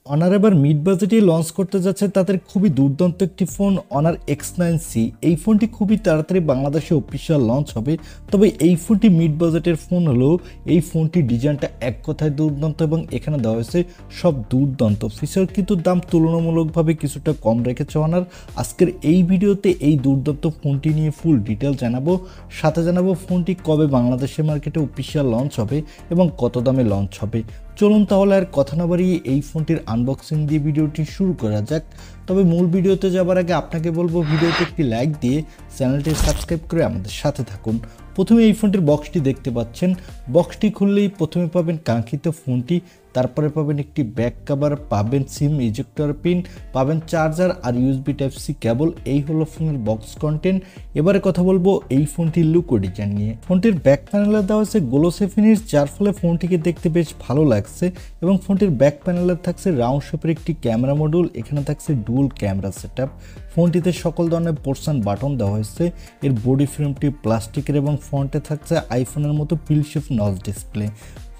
Honour এবার mid বাজেটে launch করতে যাচ্ছে তাদের খুবই দুর্দান্ত একটি ফোন অনার X9c। এই ফোনটি খুবই তাড়াতাড়ি বাংলাদেশে অফিসিয়াল লঞ্চ হবে। তবে এই ফোনটি মিড বাজেটের ফোন হলেও এই ফোনটির ডিজাইনটা এক কথায় দুর্দান্ত এবং এখানে দেওয়া হয়েছে সব দুর্দান্ত ফিচার, কিন্তু দাম তুলনামূলকভাবে কিছুটা কম রেখেছে অনার। আজকের এই ভিডিওতে এই দুর্দান্ত ফোনটি নিয়ে ফুল ডিটেল জানাবো, সাথে জানাবো ফোনটি কবে বাংলাদেশের মার্কেটে অফিসিয়াল লঞ্চ হবে এবং কত দামে লঞ্চ হবে। চলুন তাহলে আর কথা না বাড়িয়ে এই ফোনটির আনবক্সিং দিয়ে ভিডিওটি শুরু করা যাক। তবে মূল ভিডিওতে যাবার আগে আপনাকে বলবো ভিডিওতে একটি লাইক দিয়ে চ্যানেলটি সাবস্ক্রাইব করে আমাদের সাথে থাকুন। প্রথমে এই ফোনটির বক্সটি দেখতে পাচ্ছেন। বক্সটি খুললেই প্রথমে পাবেন কাঙ্ক্ষিত ফোনটি, তারপরে পাবেন একটি ব্যাক কভার, পাবেন সিম ইজেক্টর পিন, পাবেন চার্জার আর ইউএসবি টাইপ সি কেবল। এই হলো ফোনের বক্স কন্টেন্ট। এবারে কথা বলবো এই ফোনটির লুক ও ডিজাইন নিয়ে। ফোনটির ব্যাক প্যানেলে দেওয়া হয়েছে গ্লোসি ফিনিশ, যার ফলে ফোনটিকে দেখতে বেশ ভালো লাগছে এবং ফোনটির ব্যাক প্যানেলে থাকছে রাউন্ড শেপের একটি ক্যামেরা মডিউল। এখানে থাকছে ডুয়াল ক্যামেরা সেটআপ। ফোনটিতে সকল ধরনের পোর্শন বাটন দেওয়া হয়েছে। এর বডি ফ্রেমটি প্লাস্টিকের এবং ফ্রন্টে থাকছে আইফোনের মতো পিল শেপ নচ ডিসপ্লে।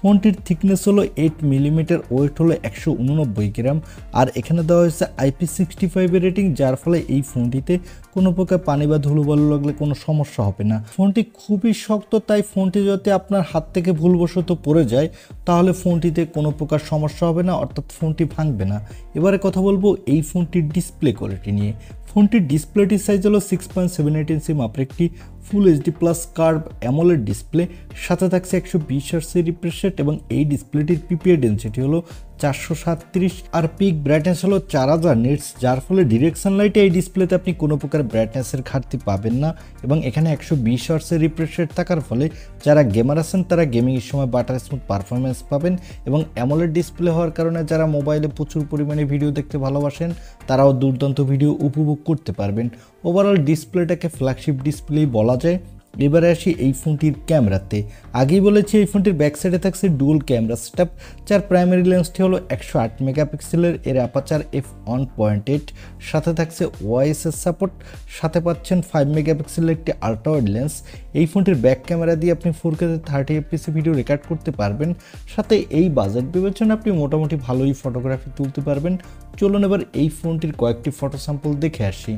ফোনটির থিকনেস হলো 8 মিলিমিটার, ওয়েট হলো 189 গ্রাম আর এখানে দেওয়া হয়েছে IP65 এর রেটিং, যার ফলে এই ফোনটিতে কোনো প্রকার পানি বা ধুলোবালু লাগলে কোনো সমস্যা হবে না। ফোনটি খুবই শক্ত, তাই ফোনটি যাতে আপনার হাত থেকে ভুলবশত পড়ে যায় তাহলে ফোনটিতে কোনো প্রকার সমস্যা হবে না, অর্থাৎ ফোনটি ভাঙবে না। এবারে কথা বলবো এই ফোনটির ডিসপ্লে কোয়ালিটি নিয়ে। ফোনটির ডিসপ্লেটির সাইজ হলো 6.78 ইঞ্চি মাপের একটি full HD plus curve AMOLED display, সাথে থাকছে 120 হার্টজের রিফ্রেশ রেট এবং এই ডিসপ্লেটির পিপিআই ডেনসিটি হলো 437 আর পিক ব্রাইটনেস হলো 4000 নিটস, যার ফলে ডিরেকশন লাইটে এই ডিসপ্লেতে আপনি কোনো প্রকার ব্রাইটনেসের ঘাটতি পাবেন না। এবং এখানে 120 হার্টজের রিফ্রেশ রেট থাকার ফলে যারা গেমার আছেন তারা গেমিংয়ের সময় বাটার স্মুথ পারফরমেন্স পাবেন। এবং অ্যামোলেড ডিসপ্লে হওয়ার কারণে যারা মোবাইলে প্রচুর পরিমাণে ভিডিও দেখতে ভালোবাসেন তারাও দুর্দান্ত ভিডিও উপভোগ করতে পারবেন। ওভারঅল ডিসপ্লেটাকে ফ্ল্যাগশিপ ডিসপ্লেই বলা যায়। এবারে আসি এই ফোনটির ক্যামেরাতে। আগেই বলেছি এই ফোনটির ব্যাক সাইডে থাকছে ডুয়াল ক্যামেরা সেটআপ, যার প্রাইমারি লেন্সটি হলো 108 মেগাপিক্সেলের, এর অ্যাপারচার f1.8, সাথে থাকছে ওআইএস সাপোর্ট, সাথে পাচ্ছেন 5 মেগাপিক্সেলের একটি আল্ট্রা ওয়াইড লেন্স। এই ফোনটির ব্যাক ক্যামেরা দিয়ে আপনি 4K 30 fps ভিডিও রেকর্ড করতে পারবেন, সাথে এই বাজেট বিবেচনা আপনি মোটামুটি ভালোই ফটোগ্রাফি তুলতে পারবেন। চলুন এবার এই ফোনটির কয়েকটি ফটো স্যাম্পল দেখে আসি।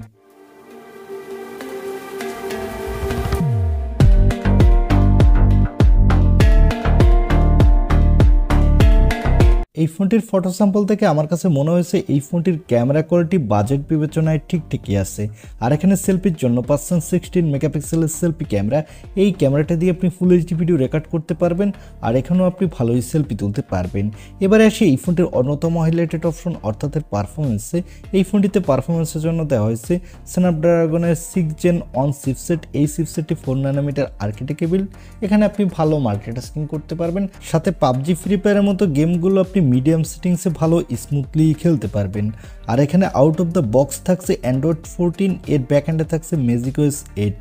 এই ফোনটির ফটো স্যাম্পল থেকে আমার কাছে মনে হয়েছে এই ফোনটির ক্যামেরা কোয়ালিটি বাজেট বিবেচনায় ঠিকই আছে। আর এখানে সেলফির জন্য পাচ্ছেন 16 মেগাপিক্সেলের সেলফি ক্যামেরা। এই ক্যামেরাটা দিয়ে আপনি ফুল এইচডি ভিডিও রেকর্ড করতে পারবেন আর এখানেও আপনি ভালোই সেলফি তুলতে পারবেন। এবারে আসি এই ফোনটির অন্যতম হাইলাইটেড অপশন অর্থাৎ এর পারফরমেন্সে। এই ফোনটিতে পারফরমেন্সের জন্য দেওয়া হয়েছে স্ন্যাপড্রাগনের 6 Gen 1 চিপসেট। এই চিপসেটটি 4 ন্যানোমিটার আর্কিটেক্টেবল। এখানে আপনি ভালো মাল্টিটাস্কিং করতে পারবেন, সাথে পাবজি ফ্রি ফায়ারের মতো গেমগুলো আপনি মিডিয়াম সেটিংসে ভালো স্মুথলি খেলতে পারবেন। আর এখানে আউট অফ দ্য বক্স থাকছে অ্যান্ড্রয়েড 14, এর ব্যাকএন্ডে থাকছে ম্যাজিকওএস 8।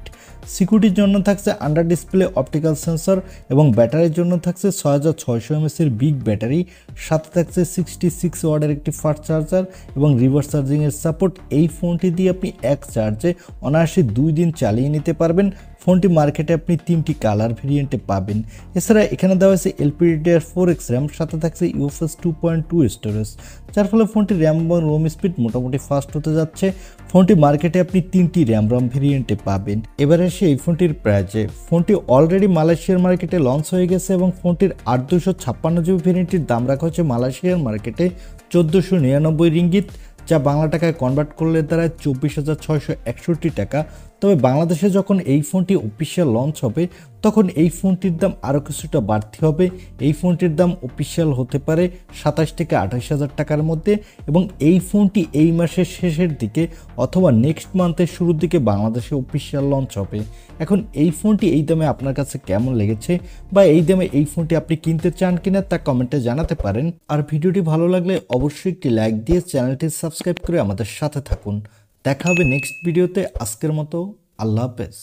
সিকিউরিটির জন্য থাকছে আন্ডার ডিসপ্লে অপটিক্যাল সেন্সর এবং ব্যাটারির জন্য থাকছে 6600 mAh এর বিগ ব্যাটারি, সাথে থাকছে 66 ওয়াটের একটি ফাস্ট চার্জার এবং রিভার্স চার্জিংয়ের সাপোর্ট। এই ফোনটি দিয়ে আপনি এক চার্জে অনায়াসে 2 দিন চালিয়ে নিতে পারবেন। ফোনটি মার্কেটে আপনি 3টি কালার ভেরিয়েন্টে পাবেন। এছাড়া এখানে দেওয়া হয়েছে LPDDR4X র্যাম, সাথে থাকছে UFS 2.2 স্টোরেজ, যার ফলে ফোনটির র্যাম এবং রোম স্পিড মোটামুটি ফাস্ট হতে যাচ্ছে। ফোনটি মার্কেটে আপনি 3টি র্যাম রম ভেরিয়েন্টে পাবেন। এবারে আসে এই ফোনটির প্রাইজে। ফোনটি অলরেডি মালয়েশিয়ার মার্কেটে লঞ্চ হয়ে গেছে এবং ফোনটির 8256 GB ভেরিয়েন্টটির দাম রাখা হচ্ছে মালয়েশিয়ার মার্কেটে 1499 রিঙ্গিত, যা বাংলা টাকায় কনভার্ট করলে দাঁড়ায় 24,661 টাকা। তবে বাংলাদেশে যখন এই ফোনটি অফিসিয়াল লঞ্চ হবে তখন এই ফোনটির দাম আরও কিছুটা বাড়তি হবে। এই ফোনটির দাম অফিসিয়াল হতে পারে 27 থেকে 28,000 টাকার মধ্যে এবং এই ফোনটি এই মাসের শেষের দিকে অথবা নেক্সট মান্থের শুরুর দিকে বাংলাদেশে অফিসিয়াল লঞ্চ হবে। এখন এই ফোনটি এই দামে আপনার কাছে কেমন লেগেছে বা এই দামে এই ফোনটি আপনি কিনতে চান কিনা তা কমেন্টে জানাতে পারেন। আর ভিডিওটি ভালো লাগলে অবশ্যই একটি লাইক দিয়ে চ্যানেলটি সাবস্ক্রাইব করে আমাদের সাথে থাকুন। দেখা হবে নেক্সট ভিডিওতে। আজকের মতো আল্লাহ হাফেজ।